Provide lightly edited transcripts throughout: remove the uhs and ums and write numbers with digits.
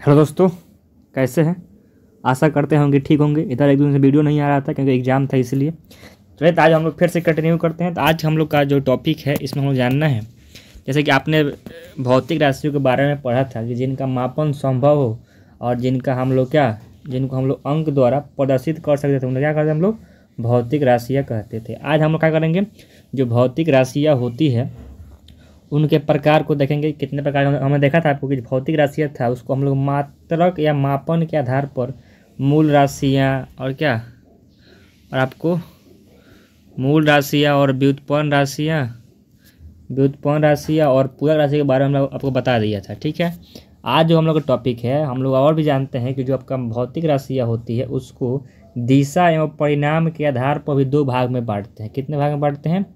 Hello दोस्तों, कैसे हैं। आशा करते होंगे ठीक होंगे। इधर एक दिन से वीडियो नहीं आ रहा था क्योंकि एग्ज़ाम था, इसलिए चलिए तो आज हम लोग फिर से कंटिन्यू करते हैं। तो आज हम लोग का जो टॉपिक है इसमें हम लोग जानना है, जैसे कि आपने भौतिक राशियों के बारे में पढ़ा था कि जिनका मापन संभव हो और जिनका हम लोग जिनको हम लोग अंक द्वारा प्रदर्शित कर सकते थे, उन्हें क्या करते हम लोग भौतिक राशियाँ कहते थे। आज हम लोग क्या करेंगे, जो भौतिक राशियाँ होती है उनके प्रकार को देखेंगे। कितने प्रकार हमने देखा था आपको कि भौतिक राशियाँ था उसको हम लोग मात्रक या मापन के आधार पर मूल राशियाँ और आपको मूल राशियाँ और व्युत्पन्न राशियाँ और पूरक राशि के बारे में आपको बता दिया था। ठीक है, आज जो हम लोग का टॉपिक है, हम लोग और भी जानते हैं कि जो आपका भौतिक राशियाँ होती है उसको दिशा एवं परिणाम के आधार पर भी दो भाग में बांटते हैं। कितने भाग में बांटते हैं?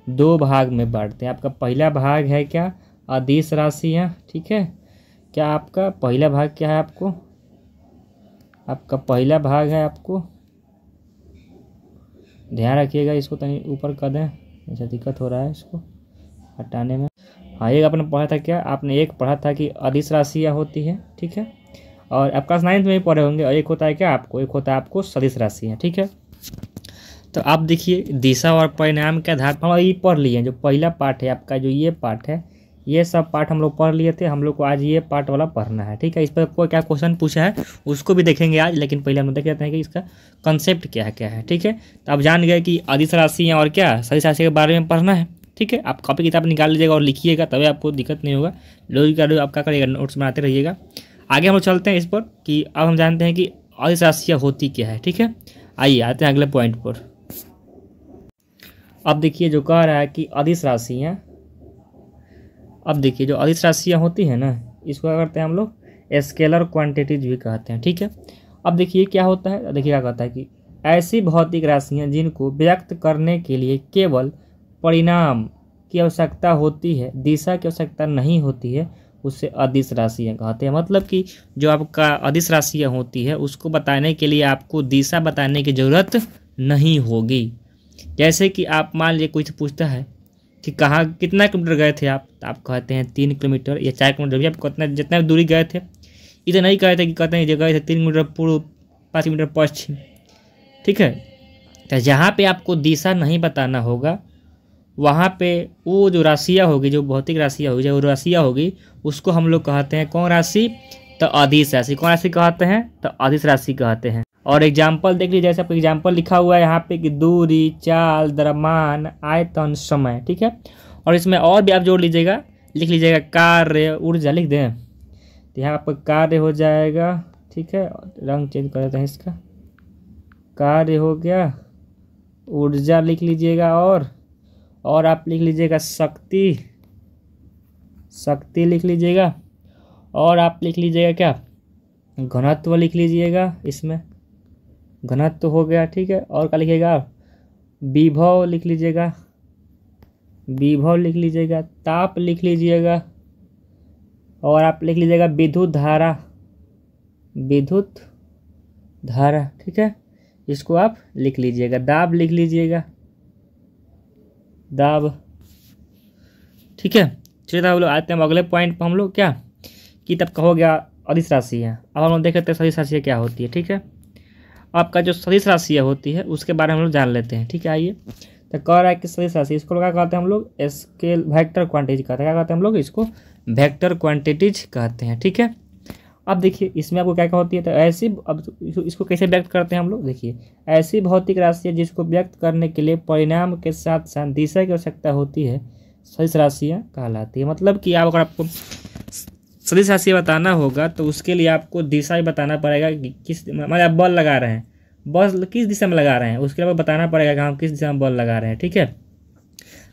दो भाग में बांटते हैं। आपका पहला भाग है क्या, अदिश राशियाँ। ठीक है, क्या आपका पहला भाग क्या है? आपका पहला भाग है, आपको ध्यान रखिएगा, इसको तनी ऊपर कर दें, ऐसा दिक्कत हो रहा है इसको हटाने में। हाँ, एक आपने पढ़ा था क्या, आपने एक पढ़ा था कि अदिश राशियाँ होती है। ठीक है, और आप क्लास 9 में भी पढ़े होंगे। और एक होता है क्या आपको, एक होता है आपको सदिश राशियाँ। ठीक है, तो आप देखिए दिशा और परिणाम के आधार पर हम ये पढ़ लिए हैं। जो पहला पार्ट है आपका, जो ये पार्ट है, ये सब पार्ट हम लोग पढ़ लिए थे। हम लोग को आज ये पार्ट वाला पढ़ना है। ठीक है, इस पर कोई क्या क्वेश्चन पूछा है उसको भी देखेंगे आज, लेकिन पहले हम लोग देख लेते हैं कि इसका कंसेप्ट क्या है। ठीक है, तो आप जान गए कि अदिश राशियाँ और सदिश राशि के बारे में पढ़ना है। ठीक है, आप कॉपी किताब निकाल लीजिएगा और लिखिएगा, तभी आपको दिक्कत नहीं होगा। लोग आप क्या करिएगा, नोट्स बनाते रहिएगा। आगे हम लोग चलते हैं इस पर कि अब हम जानते हैं कि अदिश राशियाँ होती क्या है। ठीक है, आइए आते हैं अगले पॉइंट पर। अब देखिए जो कह रहा है कि अदिश राशियाँ, अब देखिए जो अदिश राशियाँ होती हैं ना, इसको क्या करते हैं हम लोग, स्केलर क्वांटिटीज भी कहते हैं। ठीक है, अब देखिए क्या होता है, देखिए क्या कहता है कि ऐसी भौतिक राशियाँ जिनको व्यक्त करने के लिए केवल परिणाम की आवश्यकता होती है, दिशा की आवश्यकता नहीं होती है, उससे अदिश राशियाँ कहते हैं। मतलब कि जो आपका अदिश राशियाँ होती है उसको बताने के लिए आपको दिशा बताने की ज़रूरत नहीं होगी। जैसे कि आप मान लीजिए कोई से पूछता है कि कहाँ कितना किलोमीटर गए थे आप, तो आप कहते हैं 3 किलोमीटर या 4 किलोमीटर, भी आप कितना जितना दूरी गए थे। इधर नहीं कहते कि कहते हैं जो गए थे 3 किलोमीटर पूर्व, 5 किलोमीटर पश्चिम। ठीक है, तो जहाँ पे आपको दिशा नहीं बताना होगा वहाँ पे वो जो राशियाँ होगी, जो भौतिक राशियाँ होगी, जो राशियाँ होगी, उसको हम लोग कहते हैं कौन राशि, तो अदिश राशि। कौन राशि कहते हैं? तो अदिश राशि कहते हैं। और एग्जाम्पल देख लीजिए, जैसे आपको एग्जाम्पल लिखा हुआ है यहाँ पे कि दूरी, चाल, द्रव्यमान, आयतन, समय। ठीक है, और इसमें और भी आप जोड़ लीजिएगा, लिख लीजिएगा कार्य, ऊर्जा लिख दें, तो यहाँ आपका कार्य हो जाएगा। ठीक है, रंग चेंज कर देते हैं इसका, कार्य हो गया, ऊर्जा लिख लीजिएगा, और आप लिख लीजिएगा शक्ति लिख लीजिएगा, और आप लिख लीजिएगा क्या, घनत्व लिख लीजिएगा, इसमें घनत्व हो गया। ठीक है, और क्या लिखिएगा, विभव लिख लीजिएगा, ताप लिख लीजिएगा, और आप लिख लीजिएगा विद्युत धारा। ठीक है, इसको आप लिख लीजिएगा, दाब लिख लीजिएगा, दाब। ठीक है, चलिए हम लोग आते हैं अगले पॉइंट पर। हम लोग कि तब का हो गया अदिश राशियाँ। अब हम लोग देख लेते हैं सदिश राशियाँ क्या होती है। ठीक है, आपका जो सदिश राशियाँ होती है उसके बारे में हम लोग जान लेते हैं। ठीक है, आइए, तो कह रहा है कि सदिश राशि, इसको क्या कहते हैं हम लोग, स्केल वेक्टर क्वांटिटीज कहते हैं। क्या कहते हैं हम लोग इसको, वेक्टर क्वांटिटीज कहते हैं। ठीक है, अब देखिए इसमें आपको क्या होती है, तो ऐसी, अब इसको कैसे व्यक्त करते हैं हम लोग, देखिए ऐसी भौतिक राशियाँ जिसको व्यक्त करने के लिए परिणाम के साथ साथ दिशा की आवश्यकता होती है, सदिश राशियाँ कहलाती है। मतलब कि अगर आपको सदिश राशि बताना होगा तो उसके लिए आपको दिशा ही बताना पड़ेगा कि किस, मतलब आप बॉल लगा रहे हैं, बॉल किस दिशा में लगा रहे हैं, उसके लिए बताना पड़ेगा कि हम किस दिशा में बॉल लगा रहे हैं। ठीक है,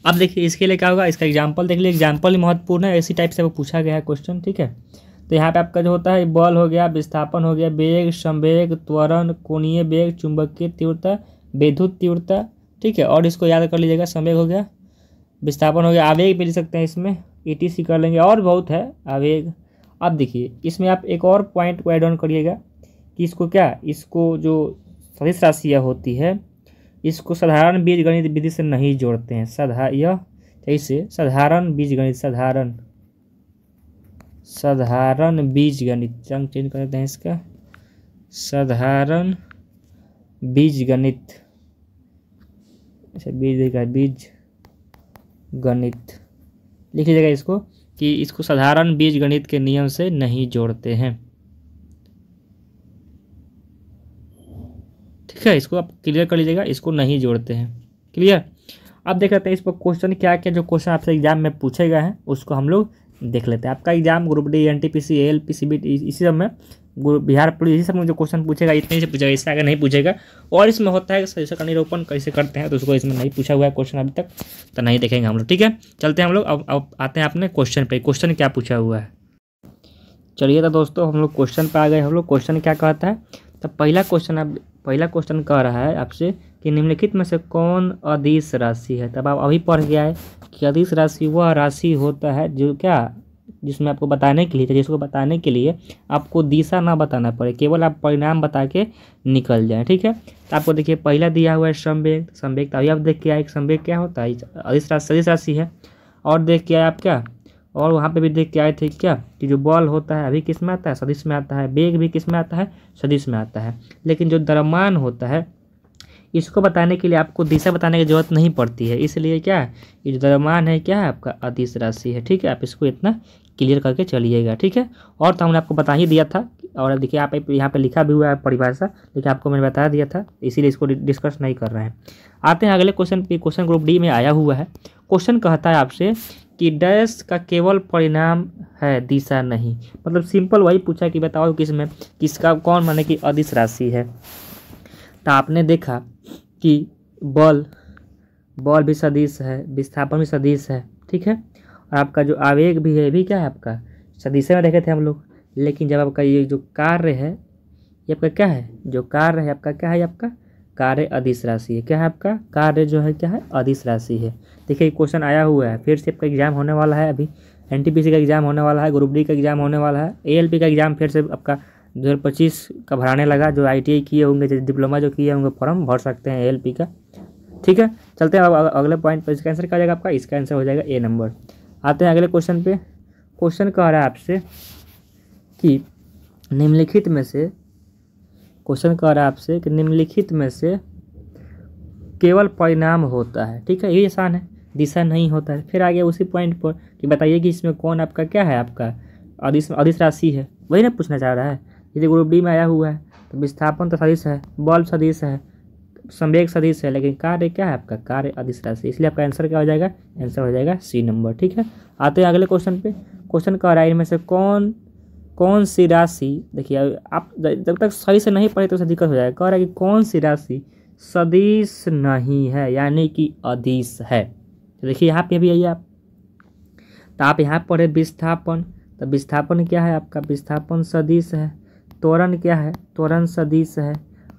अब देखिए इसके लिए क्या होगा, इसका एग्जाम्पल देख लीजिए। एग्जाम्पल ही महत्वपूर्ण है, इसी टाइप से वो पूछा गया है क्वेश्चन। ठीक है, तो यहाँ पे आपका जो होता है बॉल हो गया, विस्थापन हो गया, वेग, संवेग, त्वरण, कोणीय वेग, चुंबकीय तीव्रता, विद्युत तीव्रता। ठीक है, और इसको याद कर लीजिएगा, संवेग हो गया, विस्थापन हो गया, आवेग भी लिख सकते हैं इसमें, ETC कर लेंगे, और बहुत है आवेग। अब देखिए इसमें आप एक और पॉइंट को एड ऑन करिएगा कि इसको जो सदिश राशियाँ होती है इसको साधारण बीजगणित विधि से नहीं जोड़ते हैं। साधारण बीजगणित, साधारण बीजगणित, रंग चेंज कर देते हैं इसका, साधारण बीजगणित, अच्छा बीज गणित लिख लीजिएगा इसको, कि इसको साधारण बीजगणित के नियम से नहीं जोड़ते हैं। ठीक है, इसको आप क्लियर कर लीजिएगा, इसको नहीं जोड़ते हैं। क्लियर। अब देख लेते हैं इस पर क्वेश्चन क्या क्या जो क्वेश्चन आपसे एग्जाम में पूछे गए हैं उसको हम लोग देख लेते हैं। आपका exam group D, NTPC, ALP, CBT इसी सब में, बिहार पुलिस इसी सब में जो क्वेश्चन पूछेगा इतने से पूछेगा, इससे आगे नहीं पूछेगा। और इसमें होता है कि सही निरूपण कैसे करते हैं, तो उसको इसमें नहीं पूछा हुआ है क्वेश्चन अभी तक, तो नहीं देखेंगे हम लोग। ठीक है, चलते हैं हम लोग अब आते हैं अपने क्वेश्चन पे, क्वेश्चन क्या पूछा हुआ है। चलिए तो दोस्तों हम लोग क्वेश्चन पे आ गए। हम लोग क्वेश्चन क्या कहता है, तो पहला क्वेश्चन कह रहा है आपसे कि निम्नलिखित में से कौन अदिश राशि है। तब आप अभी पढ़ गया है कि अदिश राशि वह राशि होता है जो क्या, जिसमें आपको बताने के लिए, जिसको बताने के लिए आपको दिशा ना बताना पड़े, केवल आप परिणाम बता के निकल जाएं। ठीक है, तो आपको देखिए पहला दिया हुआ है संवेग। संवेग अभी आप देख के आए संवेग क्या होता है, अदिश राशि है। और देख के आए आप क्या, और वहाँ पे भी देख के आए थे क्या कि जो बल होता है अभी किस में आता है, सदिश में आता है। वेग भी किस में आता है, सदिश में आता है। लेकिन जो द्रव्यमान होता है इसको बताने के लिए आपको दिशा बताने की जरूरत नहीं पड़ती है, इसलिए क्या ये जो द्रव्यमान है क्या है आपका अदिश राशि है। ठीक है, आप इसको इतना क्लियर करके चलिएगा। ठीक है, और तो हमने आपको बता ही दिया था, और देखिए आप यहाँ पे लिखा भी हुआ है परिभाषा, लेकिन आपको मैंने बता दिया था, इसीलिए इसको डिस्कस नहीं कर रहे हैं। आते हैं अगले क्वेश्चन पे। क्वेश्चन ग्रुप डी में आया हुआ है। क्वेश्चन कहता है आपसे कि डैश का केवल परिणाम है, दिशा नहीं। मतलब सिंपल वही पूछा कि बताओ किसका कौन माने कि अदिश राशि है। तो आपने देखा कि बल भी सदिश है, विस्थापन भी सदिश है। ठीक है, और आपका जो आवेग भी है भी क्या है आपका सदिश में देखे थे हम लोग। लेकिन जब आपका ये जो कार्य है ये आपका क्या है, जो कार्य है आपका क्या है, आपका कार्य अदिश राशि है। क्या है आपका कार्य जो है क्या है, अदिश राशि है। देखिए क्वेश्चन आया हुआ है, फिर से आपका एग्जाम होने वाला है। अभी एनटीपीसी का एग्जाम होने वाला है, ग्रुप डी का एग्जाम होने वाला है, एएलपी का एग्जाम फिर से आपका 2025 का भराने लगा। जो आईटीआई किए होंगे, जो डिप्लोमा जो किए होंगे फॉर्म भर सकते हैं एएलपी का। ठीक है, चलते हैं अब अगले पॉइंट पर। इसका आंसर क्या हो जाएगा आपका, इसका आंसर हो जाएगा ए नंबर। आते हैं अगले क्वेश्चन पे। क्वेश्चन कह रहा है आपसे कि निम्नलिखित में से, क्वेश्चन कह रहा है आपसे कि निम्नलिखित में से केवल परिणाम होता है। ठीक है, ये आसान है, दिशा नहीं होता है। फिर आगे उसी पॉइंट पर कि बताइए कि इसमें कौन आपका क्या है, आपका अदिश राशि है, वही ना पूछना चाह रहा है। यदि ग्रुप डी में आया हुआ है तो विस्थापन तो सदिश है, बल सदिश है, संवेग सदिश है, लेकिन कार्य क्या है आपका, कार्य अदिश राशि। इसलिए आपका आंसर क्या हो जाएगा, आंसर हो जाएगा सी नंबर। ठीक है, आते हैं अगले क्वेश्चन पे। क्वेश्चन कह रहा है इनमें से कौन सी राशि, देखिए आप जब तक सही से नहीं पढ़े तो दिक्कत हो जाएगा। कह रहा है कि कौन सी राशि सदिश नहीं है, यानी कि अदिश है। तो देखिए यहाँ पे भी आइए आप, तो आप यहाँ पढ़े विस्थापन, तो विस्थापन क्या है आपका, विस्थापन सदिश है। त्वरण क्या है, त्वरण सदिश है।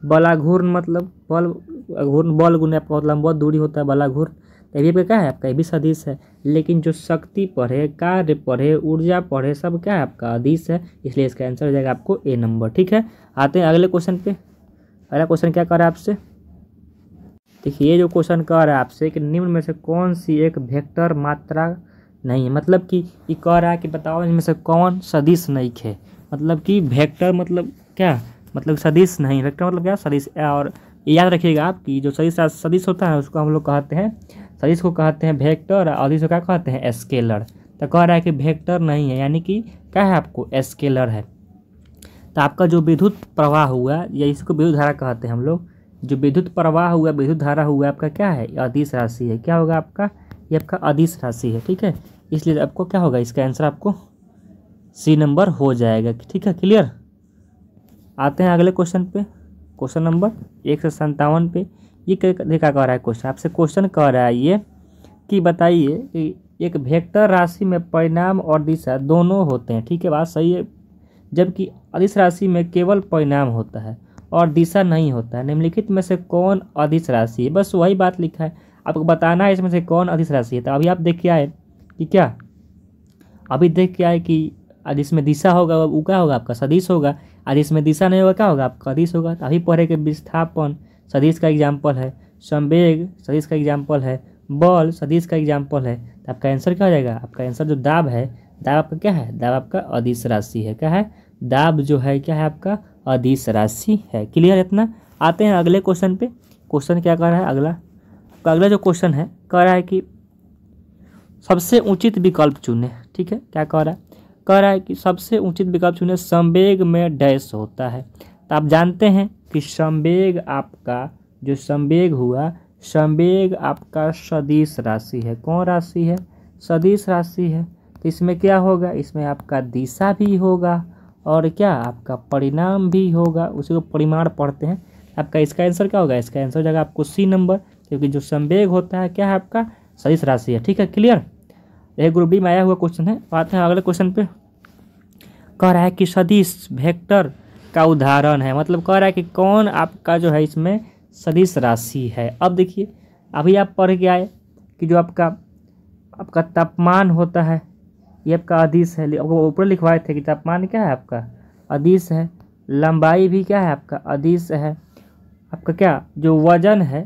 बलाघूर्ण मतलब बल गुने आपका बहुत लंबा दूरी होता है बलाघूर्ण, तो ये क्या है आपका, ये भी सदिश है। लेकिन जो शक्ति पढ़े, कार्य पढ़े, ऊर्जा पढ़े, सब क्या है आपका अदिश है। इसलिए इसका आंसर हो जाएगा आपको ए नंबर। ठीक है, आते हैं अगले क्वेश्चन पे। अगला क्वेश्चन क्या कर रहा है आपसे, देखिए ये जो क्वेश्चन कह रहा है आपसे कि निम्न में से कौन सी एक वेक्टर मात्रा नहीं है। मतलब कि ये कह रहा है कि बताओ इनमें से कौन सदिश नहीं है। मतलब कि वेक्टर मतलब क्या, मतलब सदिश नहीं, वेक्टर मतलब क्या, सदिश। और याद रखिएगा आप कि जो सदिश होता है उसको हम लोग कहते हैं, सदिश को कहते हैं वेक्टर, और अदिश को क्या कहते हैं, स्केलर। तो कह रहा है कि वेक्टर नहीं है, यानी कि क्या है आपको, स्केलर है। तो आपका जो विद्युत प्रवाह हुआ, या इसको विद्युत धारा कहते हैं हम लोग, जो विद्युत प्रवाह हुआ, विद्युत धारा हुआ आपका क्या है, अदिश राशि है। क्या होगा आपका, ये आपका अदिश राशि है। ठीक है, इसलिए आपको क्या होगा, इसका आंसर आपको सी नंबर हो जाएगा। ठीक है, क्लियर। आते हैं अगले क्वेश्चन पे। क्वेश्चन नंबर 157 पे। ये देखा कह रहा है क्वेश्चन आपसे, क्वेश्चन कह रहा है ये कि बताइए कि एक वेक्टर राशि में परिणाम और दिशा दोनों होते हैं। ठीक है, बात सही है। जबकि अदिश राशि में केवल परिणाम होता है और दिशा नहीं होता है। निम्नलिखित में से कौन अदिश राशि है, बस वही बात लिखा है, आपको बताना है इसमें से कौन अदिश राशि है। तो अभी आप देख के आए कि क्या, अभी देख के आए कि अदिश में दिशा होगा वो क्या होगा आपका, सदिश होगा। अदिश में दिशा नहीं होगा क्या होगा आपका, अदिश होगा। तो अभी पढ़े कि विस्थापन सदिश का एग्जाम्पल है, संवेग सदिश का एग्जाम्पल है, बल सदिश का एग्जाम्पल है। तो आपका आंसर क्या हो जाएगा, आपका आंसर जो दाब है दाब आपका क्या है, दाब आपका अदिश राशि है। क्या है, दाब जो है क्या है आपका अदिश राशि है। क्लियर है इतना। आते हैं अगले क्वेश्चन पे। क्वेश्चन क्या कर रहा है अगला, तो अगला जो क्वेश्चन है कह रहा है कि सबसे उचित विकल्प चुने। ठीक है, क्या कह रहा है, कह रहा है कि सबसे उचित विकल्प चुने संवेग में डैश होता है। तो आप जानते हैं कि संवेग आपका जो संवेग हुआ, संवेग आपका सदिश राशि है। कौन राशि है, सदिश राशि है। तो इसमें क्या होगा, इसमें आपका दिशा भी होगा और क्या आपका परिणाम भी होगा, उसी को परिमाण पढ़ते हैं। आपका इसका आंसर क्या होगा, इसका आंसर हो जाएगा आपको सी नंबर, क्योंकि जो संवेग होता है क्या है आपका सदिश राशि है। ठीक है, क्लियर। यह ग्रुप बी में आया हुआ क्वेश्चन है। आते हैं अगले क्वेश्चन पे। कह रहा है कि सदिश वेक्टर का उदाहरण है, मतलब कह रहा है कि कौन आपका जो है इसमें सदिश राशि है। अब देखिए, अभी आप पढ़ के आए कि जो आपका तापमान होता है ये आपका अदिश है। वो ऊपर लिखवाए थे कि तापमान क्या है आपका अदिश है, लंबाई भी क्या है आपका अदिश है, आपका क्या जो वजन है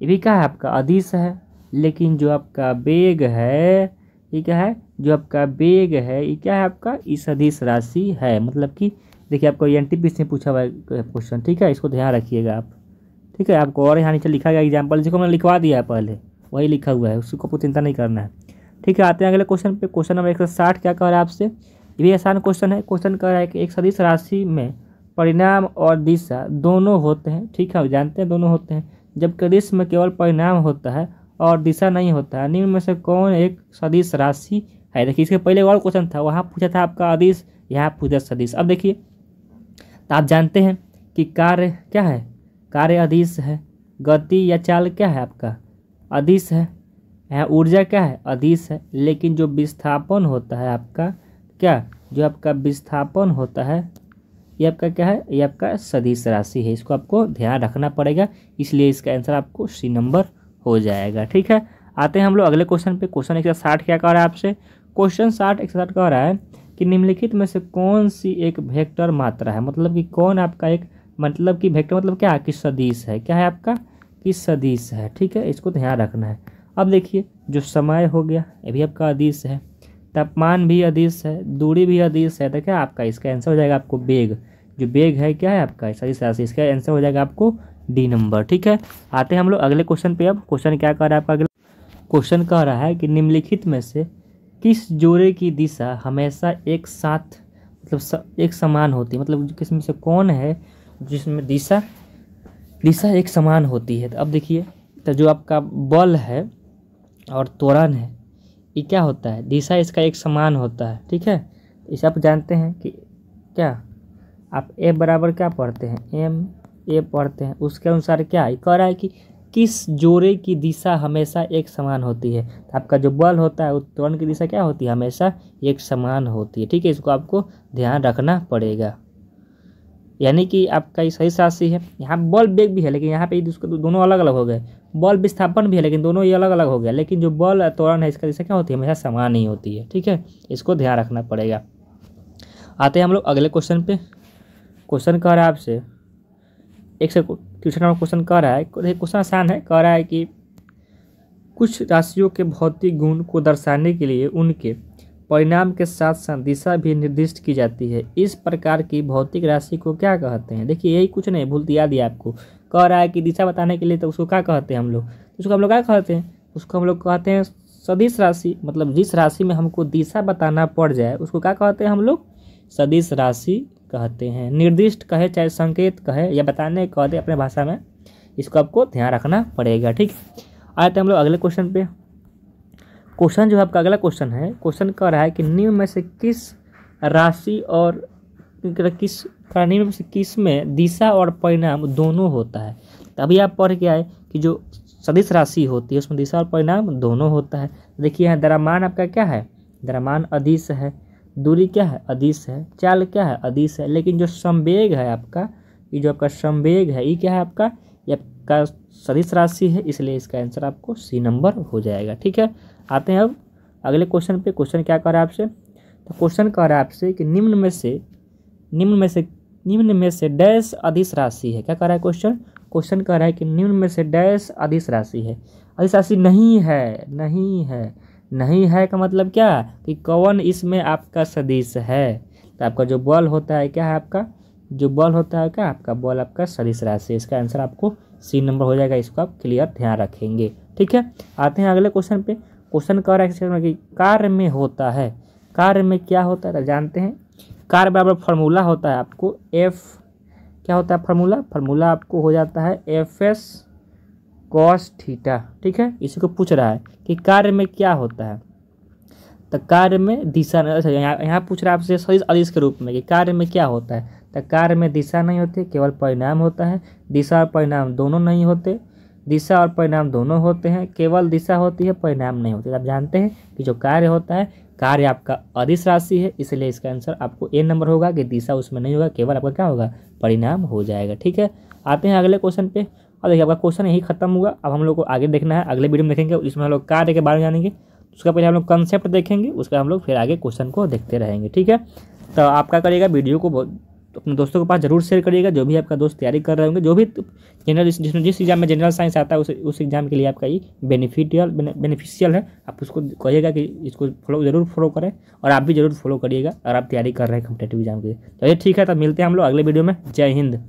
ये भी क्या है आपका अदिश है। लेकिन जो आपका वेग है ये क्या है, जो आपका वेग है ये क्या है आपका इस सदिश राशि है। मतलब कि देखिए आपको एनटीपीसी से पूछा हुआ है क्वेश्चन। ठीक है, इसको ध्यान रखिएगा आप। ठीक है, आपको और यहाँ नीचे लिखा गया एग्जाम्पल, जिसको मैंने लिखवा दिया है पहले वही लिखा हुआ है, उसको आपको चिंता नहीं करना है। ठीक है, आते हैं अगले क्वेश्चन पे। क्वेश्चन नंबर 160 क्या कह रहा है आपसे, ये भी आसान क्वेश्चन है। क्वेश्चन कह रहा है कि एक सदिश राशि में परिणाम और दिशा दोनों होते हैं। ठीक है, जानते हैं दोनों होते हैं, जबकि सदिश में केवल परिणाम होता है और दिशा नहीं होता है। निम्न में से कौन एक सदिश राशि है। देखिए इसके पहले और क्वेश्चन था, वहाँ पूछा था आपका अदिश, यहाँ पूछा सदिश। अब देखिए, तो आप जानते हैं कि कार्य क्या है, कार्य अदिश है, गति या चाल क्या है आपका अदिश है, यहाँ ऊर्जा क्या है अदिश है। लेकिन जो विस्थापन होता है आपका क्या, जो आपका विस्थापन होता है ये आपका क्या है, ये आपका सदिश राशि है। इसको आपको ध्यान रखना पड़ेगा, इसलिए इसका आंसर आपको सी नंबर हो जाएगा। ठीक है, आते हैं हम लोग अगले क्वेश्चन पे। क्वेश्चन 160 क्या कह रहा है आपसे, क्वेश्चन 160 कह रहा है कि निम्नलिखित में से कौन सी एक वेक्टर मात्रा है। मतलब कि कौन आपका एक, मतलब कि वेक्टर मतलब क्या कि सदिश है। क्या है आपका कि सदिश है। ठीक है, इसको ध्यान रखना है। अब देखिए, जो समय हो गया ये भी आपका अदिश है, तापमान भी अदिश है, दूरी भी अदिश है। तो क्या आपका इसका आंसर हो जाएगा आपको वेग, जो वेग है क्या है आपका सदिश राशि, इसका आंसर हो जाएगा आपको डी नंबर। ठीक है, आते हैं हम लोग अगले क्वेश्चन पे। अब क्वेश्चन क्या कर रहा है आपका, अगला क्वेश्चन कह रहा है कि निम्नलिखित में से किस जोड़े की दिशा हमेशा एक साथ मतलब एक समान होती है। मतलब किसमें से कौन है जिसमें दिशा एक समान होती है। तो अब देखिए, तो जो आपका बल है और त्वरण है ये क्या होता है, दिशा इसका एक समान होता है। ठीक है, इसे आप जानते हैं कि क्या आप ए बराबर क्या पढ़ते हैं, एम ए पढ़ते हैं, उसके अनुसार क्या कह रहा है कि किस जोड़े की दिशा हमेशा एक समान होती है। तो आपका जो बल होता है उस त्वरण की दिशा क्या होती है, हमेशा एक समान होती है। ठीक है, इसको आपको ध्यान रखना पड़ेगा। यानी कि आपका ये सही राशि है, यहाँ बल वेग भी है लेकिन यहाँ पे दोनों अलग अलग हो गए, बल विस्थापन भी है लेकिन दोनों ये अलग अलग हो गया। लेकिन जो बल त्वरण है इसका दिशा क्या होती है, हमेशा समान ही होती है। ठीक है, इसको ध्यान रखना पड़ेगा। आते हैं हम लोग अगले क्वेश्चन पे। क्वेश्चन कह रहा है आपसे, एक से ट्यूशन का क्वेश्चन कह रहा है, क्वेश्चन आसान है। कह रहा है कि कुछ राशियों के भौतिक गुण को दर्शाने के लिए उनके परिणाम के साथ साथ दिशा भी निर्दिष्ट की जाती है। इस प्रकार की भौतिक राशि को क्या कहते हैं। देखिए यही कुछ नहीं, भूल दिया आपको। कह रहा है कि दिशा बताने के लिए तो उसको क्या कहते हैं हम लोग, उसको हम लोग क्या कहते हैं, उसको हम लोग कहते हैं सदिश राशि। मतलब जिस राशि में हमको दिशा बताना पड़ जाए उसको क्या कहते हैं हम लोग, सदिश राशि कहते हैं। निर्दिष्ट कहे चाहे संकेत कहे या बताने कहते अपने भाषा में, इसको आपको ध्यान रखना पड़ेगा। ठीक, आते हैं हम लोग अगले क्वेश्चन पे। क्वेश्चन जो है आपका अगला क्वेश्चन है, क्वेश्चन कह रहा है कि निम्न में से किस राशि और निम्न में से किस में दिशा और परिणाम दोनों होता है। तभी आप पढ़ के आए कि जो सदिश राशि होती है उसमें दिशा और परिणाम दोनों होता है। देखिए यहाँ द्रव्यमान आपका क्या है, द्रव्यमान अदिश है, दूरी क्या है अदिश है, चाल क्या है अदिश है। लेकिन जो संवेग है आपका, ये जो आपका संवेग है ये क्या है आपका, ये आपका सदिश राशि है, इसलिए इसका आंसर आपको सी नंबर हो जाएगा। ठीक है, आते हैं अब अगले क्वेश्चन पे। क्वेश्चन क्या कह रहा है आपसे, तो क्वेश्चन कह रहा है आपसे कि निम्न में से डैश अदिश राशि है। क्या कह रहा है क्वेश्चन, क्वेश्चन कह रहा है कि निम्न में से डैश अदिश राशि है। अदिश राशि नहीं है, नहीं है का मतलब क्या कि कौन इसमें आपका सदिश है। तो आपका जो बल होता है क्या है, आपका जो बल होता है क्या, आपका बल आपका सदिश राशि। इसका आंसर आपको सी नंबर हो जाएगा। इसको आप क्लियर ध्यान रखेंगे। ठीक है, आते हैं अगले क्वेश्चन पे। क्वेश्चन कह रहा है कि कार्य में होता है, कार्य में क्या होता है तो जानते हैं। कार्य बराबर फार्मूला होता है आपको एफ, क्या होता है फार्मूला, फार्मूला आपको हो जाता है एफ एस कॉस थीटा। ठीक है, इसी को पूछ रहा है कि कार्य में क्या होता है। तो कार्य में दिशा, अच्छा यहाँ पूछ रहा है आपसे सदिश अदिश के रूप में कि कार्य में क्या होता है। तो कार्य में दिशा नहीं होती, केवल परिणाम होता है। दिशा और परिणाम दोनों नहीं होते, दिशा और परिणाम दोनों होते हैं, केवल दिशा होती है, परिणाम नहीं होते। आप जानते हैं कि जो कार्य होता है, कार्य आपका अदिश राशि है, इसलिए इसका आंसर आपको ए नंबर होगा कि दिशा उसमें नहीं होगा, केवल आपका क्या होगा, परिणाम हो जाएगा। ठीक है, आते हैं अगले क्वेश्चन पे। और देखिए आपका क्वेश्चन यही खत्म हुआ। अब हम लोग को आगे देखना है, अगले वीडियो में देखेंगे, इसमें हम लोग कार्य के बारे में जानेंगे। उसका पहले हम लोग कंसेप्ट देखेंगे, उसका हम लोग फिर आगे क्वेश्चन को देखते रहेंगे। ठीक है, तो आप क्या करिएगा, वीडियो को अपने दोस्तों के पास जरूर शेयर करिएगा, जो भी आपका दोस्त तैयारी कर रहे होंगे, जो भी जनरल जिस एग्जाम में जनरल साइंस आता है उस एग्जाम के लिए आपका ये बेनिफिशियल है। आप उसको कहिएगा कि इसको जरूर फॉलो करें, और आप भी जरूर फॉलो करिएगा अगर आप तैयारी कर रहे हैं कॉम्पिटेटिव एग्जाम के लिए। चलिए ठीक है, तब मिलते हैं हम लोग अगले वीडियो में। जय हिंद।